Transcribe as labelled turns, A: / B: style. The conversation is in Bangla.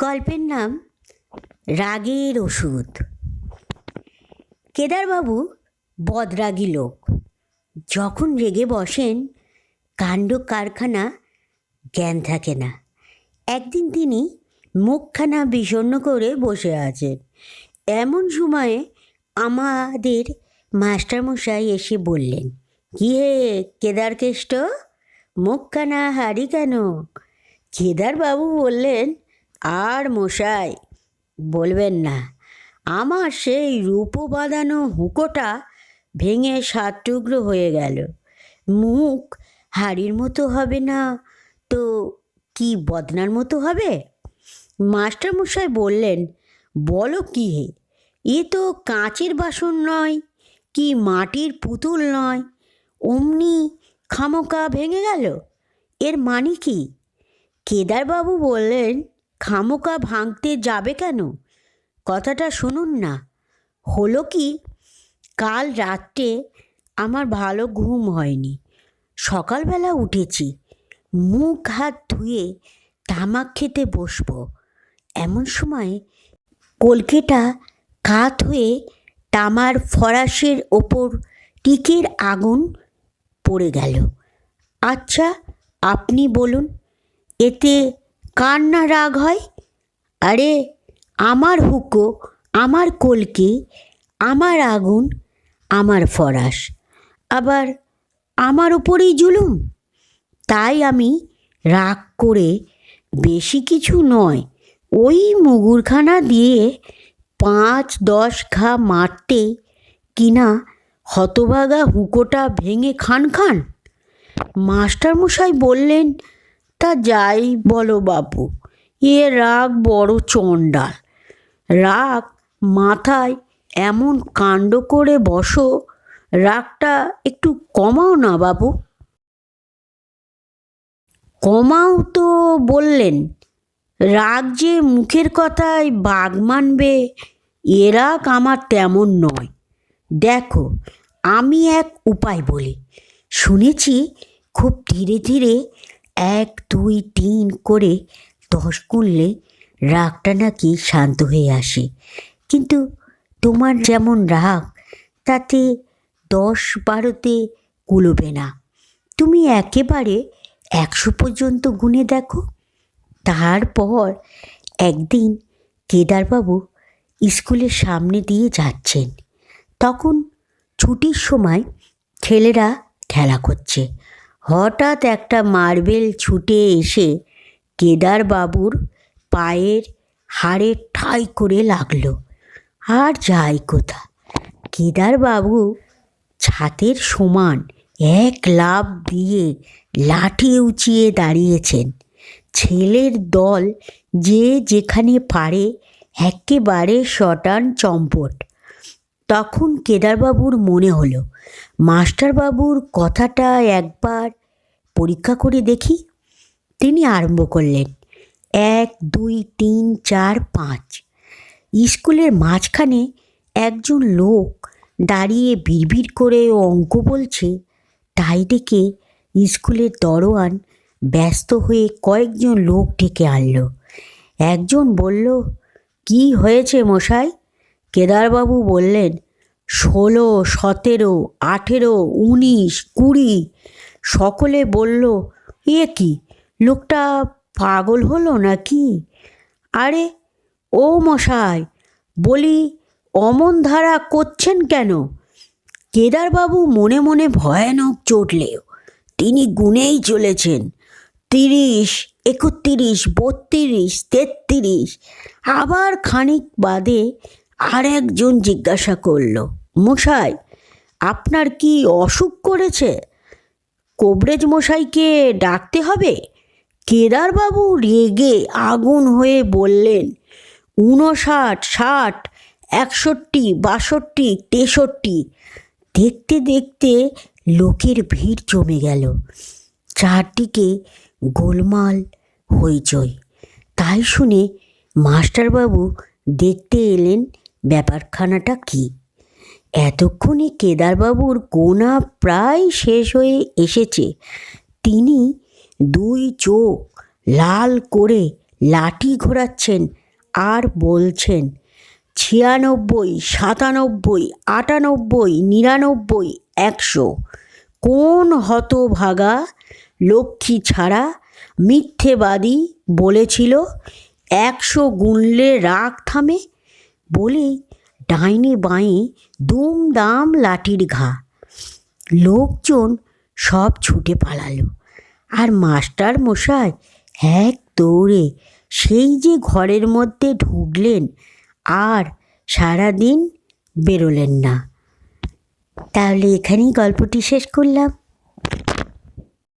A: গল্পের নাম রাগের ওষুধ। কেদারবাবু বদরাগী লোক। যখন রেগে বসেন কাণ্ড কারখানা জ্ঞান থাকে না। একদিন তিনি মুখখানা বিষণ্ণ করে বসে আছেন। এমন সময়ে আমাদের মাস্টারমশাই এসে বললেন, কী হে কেদারকেষ্ট, মুখখানা হারি কেন? কেদারবাবু বললেন, আর মশাই বলবেন না, আমার সেই রূপো বাঁধানো হুঁকোটা ভেঙে 7 টুকরো হয়ে গেল। মুখ হাড়ির মতো হবে না তো কি বদনার মতো হবে? মাস্টারমশাই বললেন, বলো কি হে, এ তো কাঁচের বাসন নয় কি মাটির পুতুল নয়, অমনি খামোকা ভেঙে গেল। এর মানে কি? কেদারবাবু বললেন, খামোকা ভাঙতে যাবে কেন? কথাটা শুনুন না। হলো কি, কাল রাত্রে আমার ভালো ঘুম হয়নি। সকালবেলা উঠেছি, মুখ হাত ধুয়ে তামাক খেতে বসবো, এমন সময় কলকেটা কাত হয়ে তামার ফরাসের ওপর টিকের আগুন পড়ে গেল। আচ্ছা আপনি বলুন, এতে কার না রাগ হয়? আরে আমার হুঁকো, আমার কলকে, আমার আগুন, আমার ফরাস, আবার আমার ওপরেই জুলুম। তাই আমি রাগ করে বেশি কিছু নয়, ওই মুগুরখানা দিয়ে 5-10 ঘা মারতে কিনা হতভাগা হুঁকোটা ভেঙে খান খান। মাস্টারমশাই বললেন, তা যাই বলো বাপু, এ রাগ বড় চণ্ডাল। রাগ মাথায় এমন কাণ্ড করে বসো, রাগটা একটু কমাও না বাবু। কমাও তো বললেন, রাগ যে মুখের কথায় বাগ মানবে এ রাগ আমার তেমন নয়। দেখো আমি এক উপায় বলি, শুনেছি খুব ধীরে ধীরে 1-2-3 করে 10 গুনলে রাগটা নাকি শান্ত হয়ে আসে। কিন্তু তোমার যেমন রাগ, তাতে 10-12তে কুলোবে না। তুমি একেবারে 100 পর্যন্ত গুনে দেখো। তারপর একদিন কেদারবাবু স্কুলের সামনে দিয়ে যাচ্ছেন। তখন ছুটির সময় ছেলেরা খেলা করছে। হঠাৎ একটা মার্বেল ছুটে এসে কেদারবাবুর পায়ের হাড়ে ঠাই করে লাগলো। আর যাই কোথা, কেদারবাবু ছাদের সমান এক লাফ দিয়ে লাঠি উঁচিয়ে দাঁড়িয়েছেন। ছেলের দল যে যেখানে পারে একেবারে শটান চম্পট। তখন কেদারবাবুর মনে হলো, মাস্টারবাবুর কথাটা একবার পরীক্ষা করে দেখি। তিনি আরম্ভ করলেন, 1 2 3 4 5। স্কুলের মাঝখানে একজন লোক দাঁড়িয়ে বিড়বিড় করে অঙ্ক বলছে। তাই দেখে স্কুলের দরোয়ান ব্যস্ত হয়ে কয়েকজন লোক ডেকে আনলো। একজন বলল, কি হয়েছে মশাই? কেদারবাবু বললেন, 16, 17, 18, 19, 20। সকলে বলল, এ কি, লোকটা পাগল হলো নাকি? আরে ও মশাই, বলি অমন ধারা করছেন কেন? কেদারবাবু মনে মনে ভয়ানক চটলেও তিনি গুনেই চলেছেন, 30, 31, 32, 33। আবার খানিক বাদে আর একজন জিজ্ঞাসা করল, মশাই আপনার কি অসুখ করেছে? কবরেজ মশাইকে ডাকতে হবে? কেদারবাবু রেগে আগুন হয়ে বললেন, 59, 60, 61, 62, 63। দেখতে দেখতে লোকের ভিড় জমে গেল। চারদিকে গোলমাল হইচই। তাই শুনে মাস্টারবাবু দেখতে এলেন ব্যাপারখানাটা কি। এতক্ষণে কেদারবাবুর গোনা প্রায় শেষ হয়ে এসেছে। তিনি 2 চোখ লাল করে লাঠি ঘোরাচ্ছেন আর বলছেন 96, 97, 98, 99, 100। কোন হতভাগা লক্ষ্মী ছাড়া মিথ্যেবাদী বলেছিল 100 গুনলে রাগ থামে? বলেই ডাইনে বাঁয়ে দুমদাম লাঠির ঘা। লোকজন সব ছুটে পালালো, আর মাস্টার মশাই এক দৌড়ে সেই যে ঘরের মধ্যে ঢুকলেন, আর সারাদিন বেরোলেন না। তাহলে এখানেই গল্পটি শেষ করলাম।